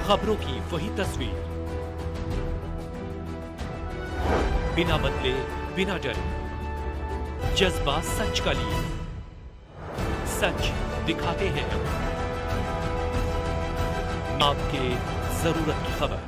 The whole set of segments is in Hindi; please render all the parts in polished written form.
खबरों की वही तस्वीर, बिना बदले बिना डरे, जज्बा सच का लिए, सच दिखाते हैं आपके जरूरत की खबर।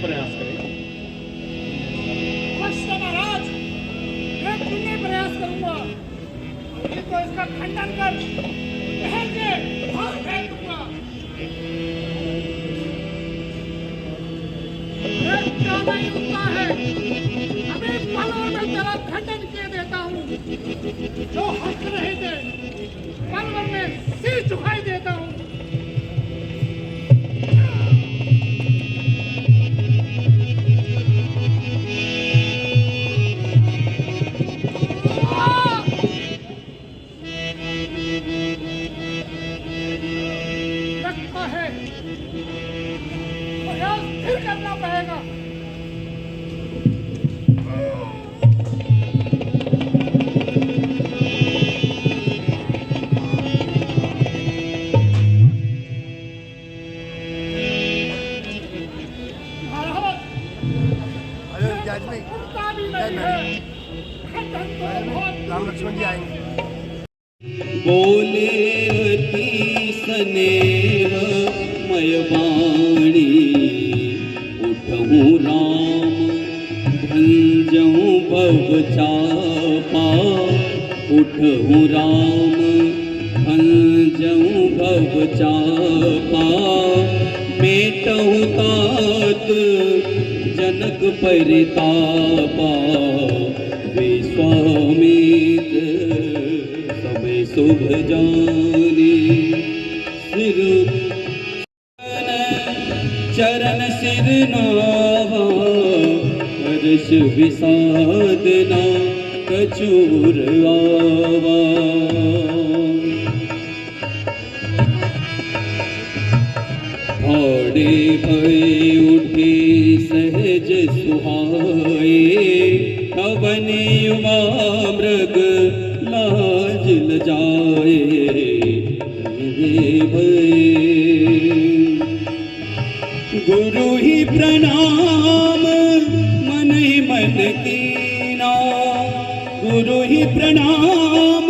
प्रयास करें। महाराज, मैं पुण्य प्रयास करूंगा, तो इसका खंडन कर शहर के बाहर फेंक दूंगा। क्या नहीं होता है, अभी पलों में तेरा खंडन किए देता हूँ। जो हंस रहे थे पल भर में सिर झुकाई देता हूँ। फिर करना पड़ेगा। राम लक्ष्मण जी आएंगे। बोले अति स्नेह मय वाणी, उठहूँ राम भंजहूँ भव चापा। उठहूँ राम भंजहूँ भव चापा। मेटहूँ तात जनक परितापा। विश्वामित्र समय शुभ जानी, सिर चरण सिर नावा। हर्ष विषादना कछूर आवा। भाड़े भय उठे सहज सुहाए। कवन युवा मृग लाज लजाए। गुरु ही प्रणाम मन ही मन कीना। गुरु ही प्रणाम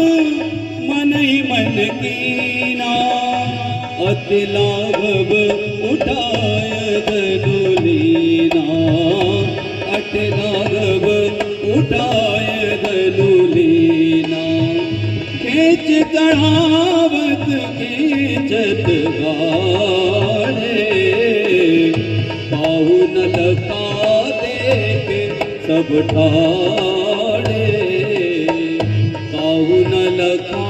मन ही मन कीना। अति लाघव उठाय धनु लीना। अति लाघव उठाय धनु लीना। खेच कढ़ावत खींचत गाड़े। पाहुन लगा देख सब ठाड़े। पाहुन लगा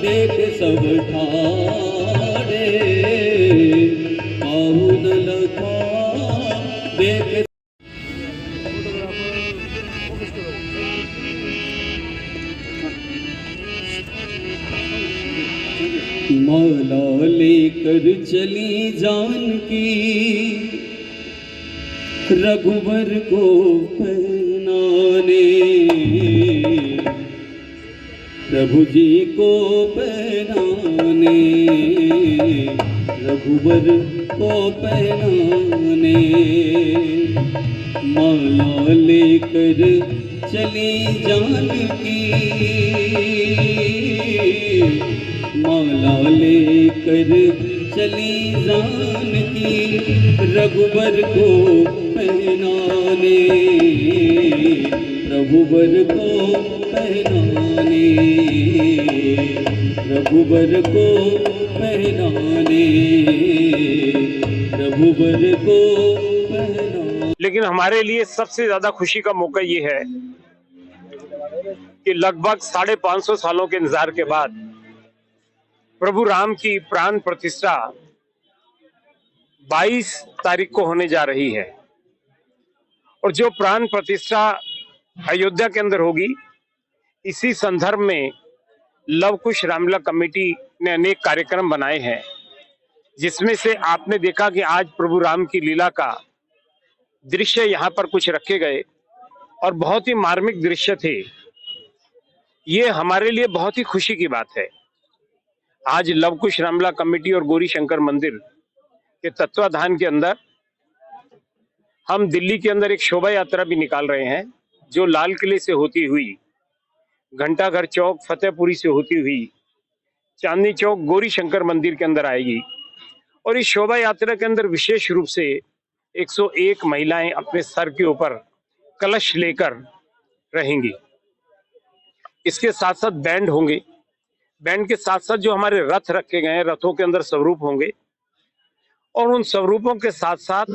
देख सब ठाड़े। पाहुन लगा देख माला लेकर चली जानकी रघुवर को पहनाने, प्रभु जी को पहनाने, रघुवर को पहनाने। माला लेकर चली जानकी, माला लेकर चली जानकी रघुवर को पहनाने, रघुवर को पहनाने, रघुवर को पहनाने, रघुवर को पहनाने। लेकिन हमारे लिए सबसे ज्यादा खुशी का मौका ये है कि लगभग 550 सालों के इंतजार के बाद प्रभु राम की प्राण प्रतिष्ठा 22 तारीख को होने जा रही है। और जो प्राण प्रतिष्ठा अयोध्या के अंदर होगी, इसी संदर्भ में लव कुश रामलीला कमेटी ने अनेक कार्यक्रम बनाए हैं, जिसमें से आपने देखा कि आज प्रभु राम की लीला का दृश्य यहाँ पर कुछ रखे गए और बहुत ही मार्मिक दृश्य थे। ये हमारे लिए बहुत ही खुशी की बात है। आज लव कुश रामलीला कमेटी और गौरी शंकर मंदिर के तत्वाधान के अंदर हम दिल्ली के अंदर एक शोभा यात्रा भी निकाल रहे हैं, जो लाल किले से होती हुई, घंटाघर चौक, फतेहपुरी से होती हुई चांदनी चौक, गौरी शंकर मंदिर के अंदर आएगी। और इस शोभा यात्रा के अंदर विशेष रूप से 101 महिलाएं अपने सर के ऊपर कलश लेकर रहेंगी। इसके साथ साथ बैंड होंगे, बैंड के साथ साथ जो हमारे रथ रखे गए हैं, रथों के अंदर स्वरूप होंगे। और उन स्वरूपों के साथ साथ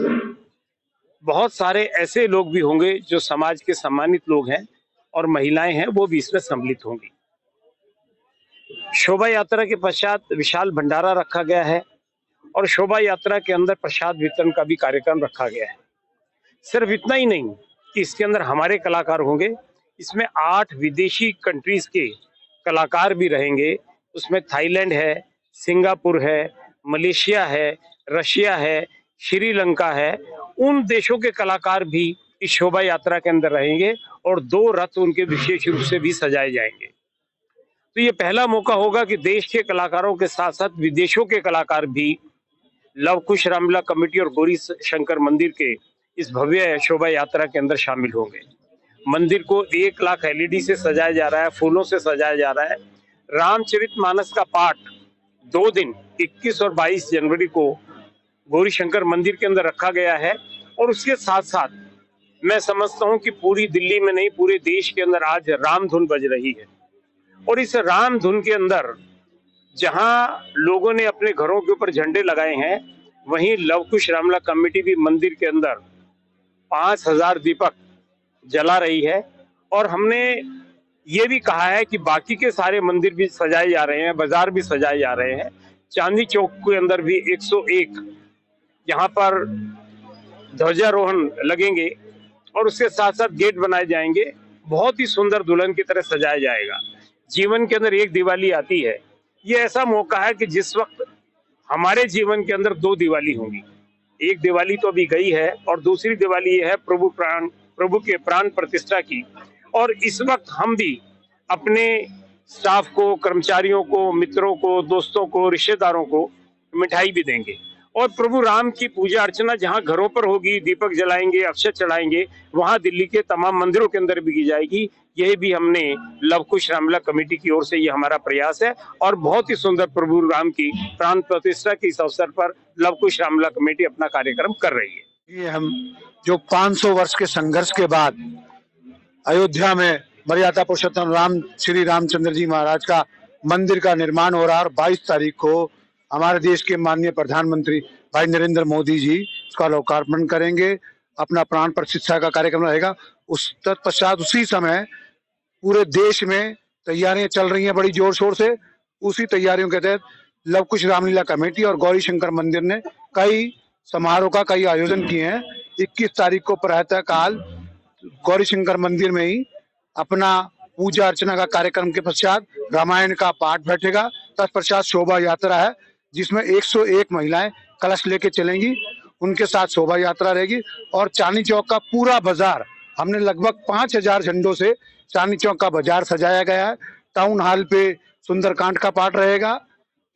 बहुत सारे ऐसे लोग भी होंगे जो समाज के सम्मानित लोग हैं और महिलाएं हैं, वो भी इसमें सम्मिलित होंगी। शोभा यात्रा के पश्चात विशाल भंडारा रखा गया है और शोभा यात्रा के अंदर प्रसाद वितरण का भी कार्यक्रम रखा गया है। सिर्फ इतना ही नहीं कि इसके अंदर हमारे कलाकार होंगे, इसमें 8 विदेशी कंट्रीज के कलाकार भी रहेंगे। उसमें थाईलैंड है, सिंगापुर है, मलेशिया है, रशिया है, श्रीलंका है। उन देशों के कलाकार भी इस शोभा यात्रा के अंदर रहेंगे और 2 रथ उनके विशेष रूप से भी सजाए जाएंगे। तो ये पहला मौका होगा कि देश के कलाकारों के साथ साथ विदेशों के कलाकार भी लव कुश रामलीला कमेटी और गौरी शंकर मंदिर के इस भव्य शोभा यात्रा के अंदर शामिल होंगे। मंदिर को 1 लाख LED से सजाया जा रहा है, फूलों से सजाया जा रहा है। रामचरितमानस का पाठ 2 दिन 21 और 22 जनवरी को गौरी शंकर मंदिर के अंदर रखा गया है। और उसके साथ साथ मैं समझता हूं कि पूरी दिल्ली में नहीं, पूरे देश के अंदर आज राम धुन बज रही है। और इस राम धुन के अंदर जहां लोगों ने अपने घरों के ऊपर झंडे लगाए हैं, वहीं लव कुश रामलीला कमेटी भी मंदिर के अंदर 5000 दीपक जला रही है। और हमने ये भी कहा है कि बाकी के सारे मंदिर भी सजाए जा रहे हैं, बाजार भी सजाए जा रहे हैं। चांदनी चौक के अंदर भी 101 यहाँ पर ध्वजारोहण लगेंगे और उसके साथ साथ गेट बनाए जाएंगे। बहुत ही सुंदर दुल्हन की तरह सजाया जाएगा। जीवन के अंदर एक दिवाली आती है, ये ऐसा मौका है कि जिस वक्त हमारे जीवन के अंदर 2 दिवाली होंगी। एक दिवाली तो अभी गई है और दूसरी दिवाली ये है प्रभु के प्राण प्रतिष्ठा की। और इस वक्त हम भी अपने स्टाफ को, कर्मचारियों को, मित्रों को, दोस्तों को, रिश्तेदारों को मिठाई भी देंगे। और प्रभु राम की पूजा अर्चना जहां घरों पर होगी, दीपक जलाएंगे, अक्षत चढ़ाएंगे, वहां दिल्ली के तमाम मंदिरों के अंदर भी की जाएगी। यह भी हमने लव कुश रामलीला कमेटी की ओर से ये हमारा प्रयास है। और बहुत ही सुंदर प्रभु राम की प्राण प्रतिष्ठा के इस अवसर पर लव कुश रामलीला कमेटी अपना कार्यक्रम कर रही है। ये हम जो 500 वर्ष के संघर्ष के बाद अयोध्या में मर्यादा पुरुषोत्तम राम श्री रामचंद्र जी महाराज का मंदिर का निर्माण हो रहा है। और 22 तारीख को हमारे देश के माननीय प्रधानमंत्री भाई नरेंद्र मोदी जी उसका लोकार्पण करेंगे, अपना प्राण प्रतिष्ठा का कार्यक्रम रहेगा। उस तत्पश्चात उसी समय पूरे देश में तैयारियां चल रही हैं बड़ी जोर शोर से। उसी तैयारियों के तहत लव कुश रामलीला कमेटी और गौरी शंकर मंदिर ने कई समारोह का कई आयोजन किए हैं। 21 तारीख को प्रातः काल गौरी शंकर मंदिर में ही अपना पूजा अर्चना का कार्यक्रम के पश्चात रामायण का पाठ बैठेगा। तत्पश्चात शोभा यात्रा है जिसमें 101 महिलाएं कलश लेके चलेंगी, उनके साथ शोभा यात्रा रहेगी। और चांदनी चौक का पूरा बाजार हमने लगभग 5000 झंडों से चांदनी चौक का बाजार सजाया गया है। टाउन हॉल पे सुंदरकांड का पाठ रहेगा,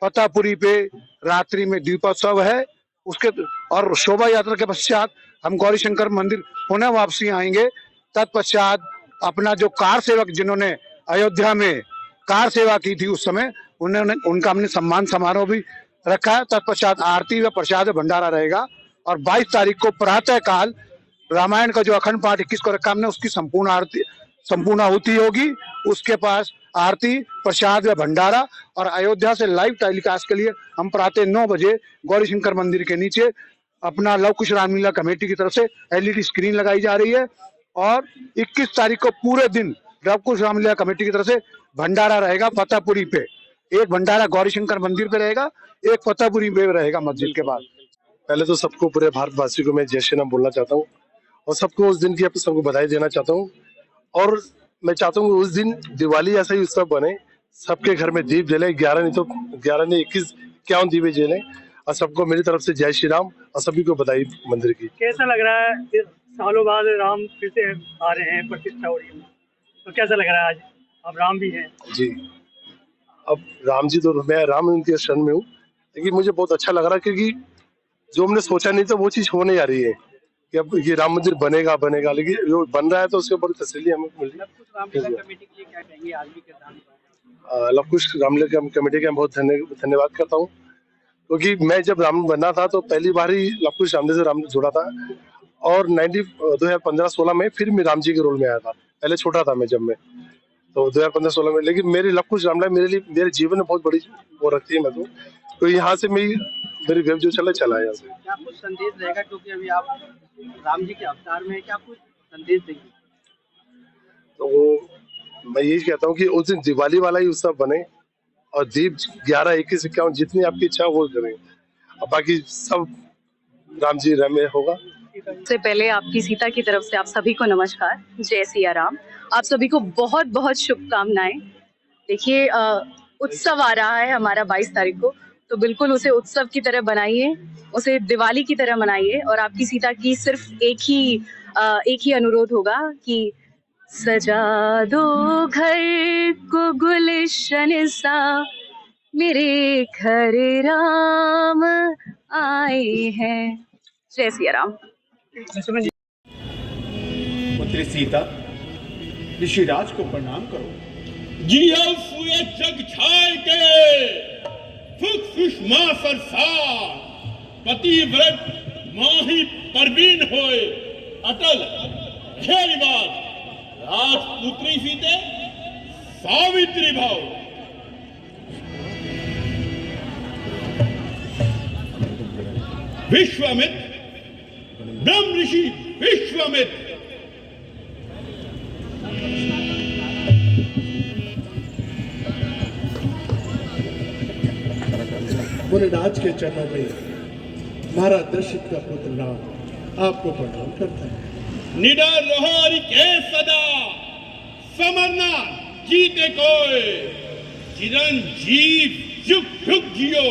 फतेहपुरी पे रात्रि में दीपोत्सव है, उसके और शोभा यात्रा के पश्चात हम गौरी शंकर मंदिर पुनः वापसी आएंगे। तत्पश्चात अपना जो कार सेवक जिन्होंने अयोध्या में कार सेवा की थी उस समय उनका हमने सम्मान समारोह भी रखा है। तत्पश्चात आरती व प्रसाद भंडारा रहेगा और 22 तारीख को प्रातः काल रामायण का जो अखंड पाठ 21 को रखा हमने उसकी संपूर्ण आहुति होगी। उसके पास आरती प्रसाद व भंडारा और अयोध्या से लाइव टेलीकास्ट के लिए हम प्रातः 9 बजे गौरी शंकर मंदिर के नीचे अपना लव कुश रामलीला कमेटी की तरफ से LED स्क्रीन लगाई जा रही है। और 21 तारीख को पूरे दिन लव कुश रामलीला कमेटी की तरफ से भंडारा रहेगा फतेहपुरी पे। एक भंडारा गौरी शंकर मंदिर पे रहेगा, एक फतेहपुरी पे रहेगा मस्जिद के बाद। पहले तो सबको पूरे भारतवासी को मैं जय श्री राम बोलना चाहता हूँ और सबको उस दिन की सबको बधाई देना चाहता हूँ। और मैं चाहता हूँ उस दिन दिवाली ऐसा ही उत्सव बने, सबके घर में दीप जले, 11 नहीं तो 11 नहीं 21 दीपे जले। और सबको मेरी तरफ से जय श्री राम और सभी को बधाई मंदिर की। कैसा लग रहा है, सालों बाद राम फिर से आ रहे हैं, प्रतिष्ठा हो रही है, तो कैसा लग रहा है? आज अब राम भी हैं जी, अब राम जी तो मैं राम उनके शरण में हूँ, लेकिन मुझे बहुत अच्छा लग रहा है क्योंकि जो हमने सोचा नहीं था वो चीज होने जा रही है कि अब ये राम मंदिर बनेगा, लेकिन जो बन रहा है तो उसके ऊपर तसल्ली हमें मिल रही है। लव कुश रामलीला कमेटी का बहुत धन्यवाद करता हूँ क्योंकि मैं जब राम बनना था तो पहली बार ही लव कुश रामलीला से राम जुड़ा था और 2015-16 में फिर मैं राम जी के रोल में आया था। पहले छोटा था मैं जब मैं तो 2015-16 में, लेकिन मेरी लव कुश रामलीला मेरे लिए मेरे जीवन में बहुत बड़ी वो रखती है। मैं तो यहाँ से मेरी वेब जो चला है यहाँ से। क्या कुछ संदेश रहेगा क्योंकि अभी आप राम जी के अवतार में, क्या कुछ संदेश देंगे? तो मैं यही कहता हूँ कि उस दिन दिवाली वाला ही उत्सव बने और दीप 11, 21, 51 जितनी आपकी इच्छा वो करें और बाकी सब राम जी में होगा। सबसे पहले आपकी सीता की तरफ से आप सभी को नमस्कार, जय सिया राम। आप सभी को बहुत बहुत शुभकामनाएं। देखिए उत्सव आ रहा है हमारा 22 तारीख को, तो बिल्कुल उसे उत्सव की तरह बनाइए, उसे दिवाली की तरह मनाइए। और आपकी सीता की सिर्फ एक ही अनुरोध होगा कि सजा दो घर को गुलशन सा, मेरे घर राम आए हैं। जय सिया राम। पुत्री सीता, ऋषिराज को प्रणाम करो। जिया फुए जग छाय के फुक सुषमा सरसार, पतिव्रत माही परवीन होए अटल हे रिवाज, राजपुत्री सीते सावित्री भाव। विश्वामित्र ब्रह्म ऋषि विश्वामित्र मुनिराज के चरणों में महाराज दशरथ का पुत्र राम आपको प्रणाम करता है। निडर रहो के सदा समरना जीते कोय, चिरंजीव युग युग जियो,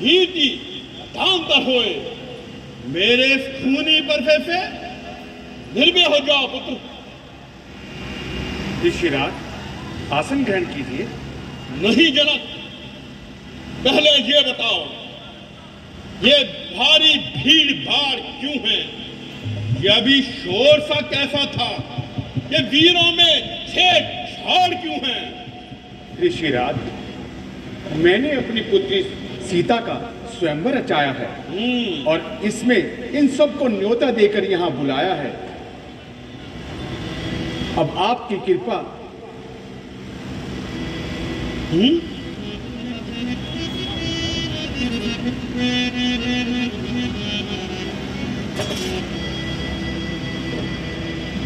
कीर्ति अतांतर होए। मेरे खूनी बरफे से निर्भय हो जाओ पुत्र। ऋषिराज आसन ग्रहण कीजिए। नहीं जनक, पहले ये बताओ ये भारी भीड़ भाड़ क्यों है? ये अभी शोर सा कैसा था? ये वीरों में छेड़छाड़ क्यों है? ऋषिराज, मैंने अपनी पुत्री सीता का स्वयंवर रचाया है और इसमें इन सबको न्योता देकर यहाँ बुलाया है। अब आपकी कृपा।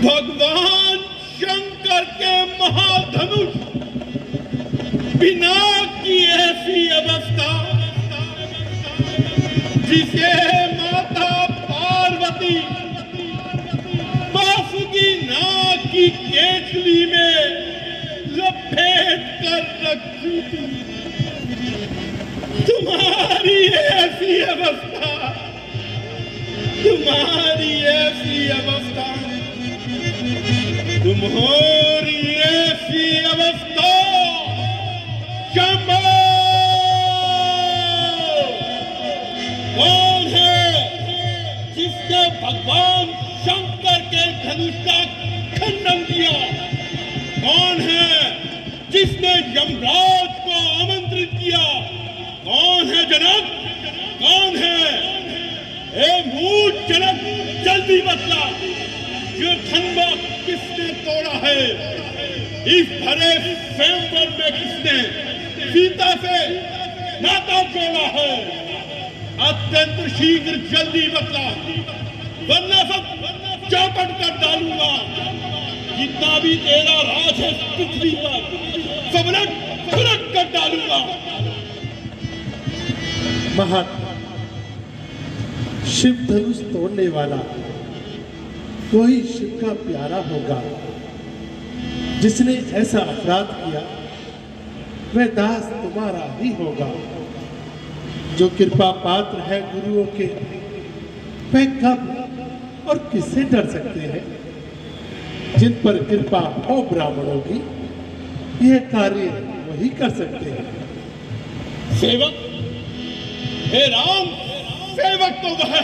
भगवान शंकर के महाधनुष बिना की ऐसी अवस्था जिसे माता पार्वती बासुकी नाग की केचली में लपेट कर रखी थी, तुम्हारी ऐसी अवस्था, तुम्हारी ऐसी अवस्था, तुम्हारी ऐसी अवस्था, शंभो कौन है जिसने भगवान शंकर के धनुष का खंडन किया? कौन है जिसने यमराज को आमंत्रित किया? कौन है जनक? कौन है? ए मूर्ख जनक, जल्दी बतला, ये खंबा किसने तोड़ा है? इस भरे स्वयंवर में किसने सीता से नाता जोड़ा है? अत्यंत शीघ्र जल्दी बतला, वरना सब चौपट कर डालूंगा। जितना भी तेरा राज है पृथ्वी पर, सब उलट कर डालूंगा। महात्मा, शिव धनुष तोड़ने वाला कोई शिव का प्यारा होगा। जिसने ऐसा अपराध किया वह दास तुम्हारा ही होगा। जो कृपा पात्र है गुरुओं के, वह कब और किससे डर सकते हैं? जिन पर कृपा हो ब्राह्मणों की, यह कार्य वही कर सकते हैं। सेवक, हे राम, सेवक तो वह है